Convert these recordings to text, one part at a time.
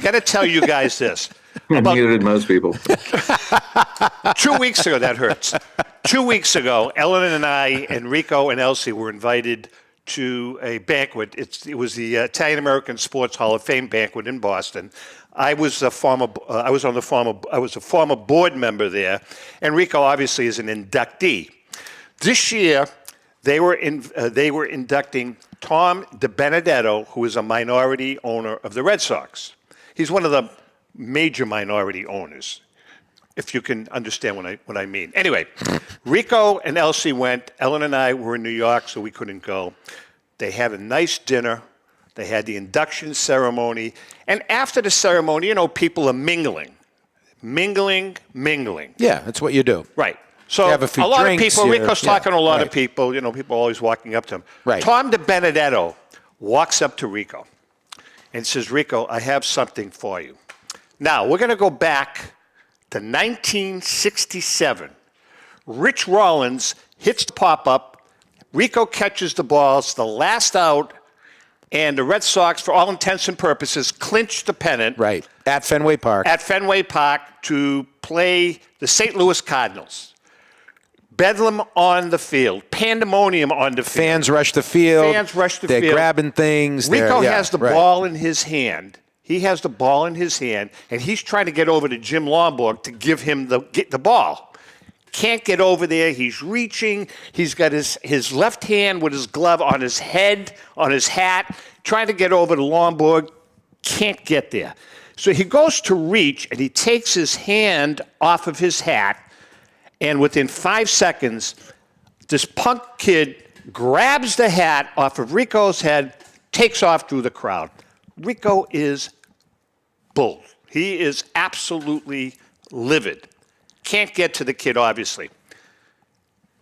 got to tell you guys this. Neither did most people. 2 weeks ago, that hurts. 2 weeks ago, Ellen and I and Rico and Elsie were invited to a banquet. It was the Italian American Sports Hall of Fame banquet in Boston. I was a former board member there, and Rico obviously is an inductee. This year, they were inducting Tom DiBenedetto, who is a minority owner of the Red Sox. He's one of the major minority owners, if you can understand what I mean. Anyway, Rico and Elsie went. Ellen and I were in New York, so we couldn't go. They had a nice dinner. They had the induction ceremony. And after the ceremony, you know, people are mingling. Yeah, that's what you do. Right. So you have a lot drinks, of people, Rico's talking to a lot of right. people. You know, people are always walking up to him. Right. Tom DiBenedetto walks up to Rico and says, Rico, I have something for you. Now, we're going to go back to 1967. Rich Rollins hits the pop-up. Rico catches the balls, the last out, and the Red Sox, for all intents and purposes, clinch the pennant. Right. At Fenway Park. At Fenway Park to play the St. Louis Cardinals. Bedlam on the field. Pandemonium on the field. Fans rush the field. They're grabbing things. Rico has the ball in his hand. He has the ball in his hand, and he's trying to get over to Jim Lomborg to give him the ball. Can't get over there. He's reaching. He's got his left hand with his glove on his head, on his hat, trying to get over to Lomborg. Can't get there. So he goes to reach, and he takes his hand off of his hat, and within 5 seconds, this punk kid grabs the hat off of Rico's head, takes off through the crowd. Rico is bull. He is absolutely livid. Can't get to the kid, obviously.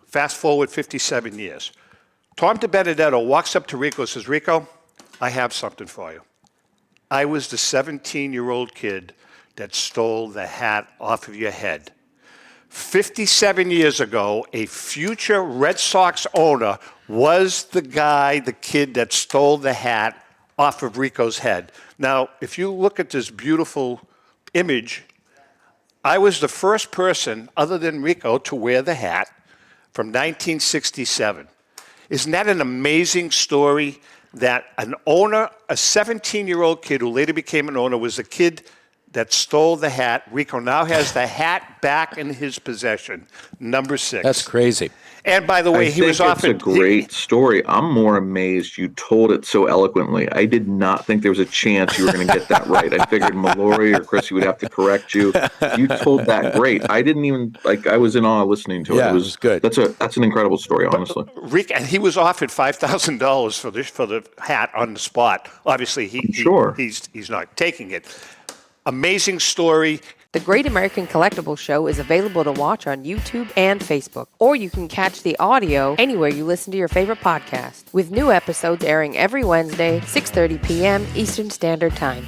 Fast forward 57 years. Tom DiBenedetto walks up to Rico and says, Rico, I have something for you. I was the 17-year-old kid that stole the hat off of your head. 57 years ago, a future Red Sox owner was the kid that stole the hat off of Rico's head. Now, if you look at this beautiful image, I was the first person, other than Rico, to wear the hat from 1967. Isn't that an amazing story that an owner, a 17-year-old kid who later became an owner, was the kid that stole the hat? Rico now has the hat back in his possession, number 6. That's crazy. And by the way, he was offered. It's a great story. I'm more amazed you told it so eloquently. I did not think there was a chance you were going to get that right. I figured Mallory or Chrissy would have to correct you. You told that great. I didn't even I was in awe listening to it. Yeah, it was good. That's an incredible story, honestly. Rick, and he was offered $5,000 for the hat on the spot. Obviously, he's not taking it. Amazing story. The Great American Collectibles Show is available to watch on YouTube and Facebook, or you can catch the audio anywhere you listen to your favorite podcast, with new episodes airing every Wednesday, 6:30 p.m. Eastern Standard Time.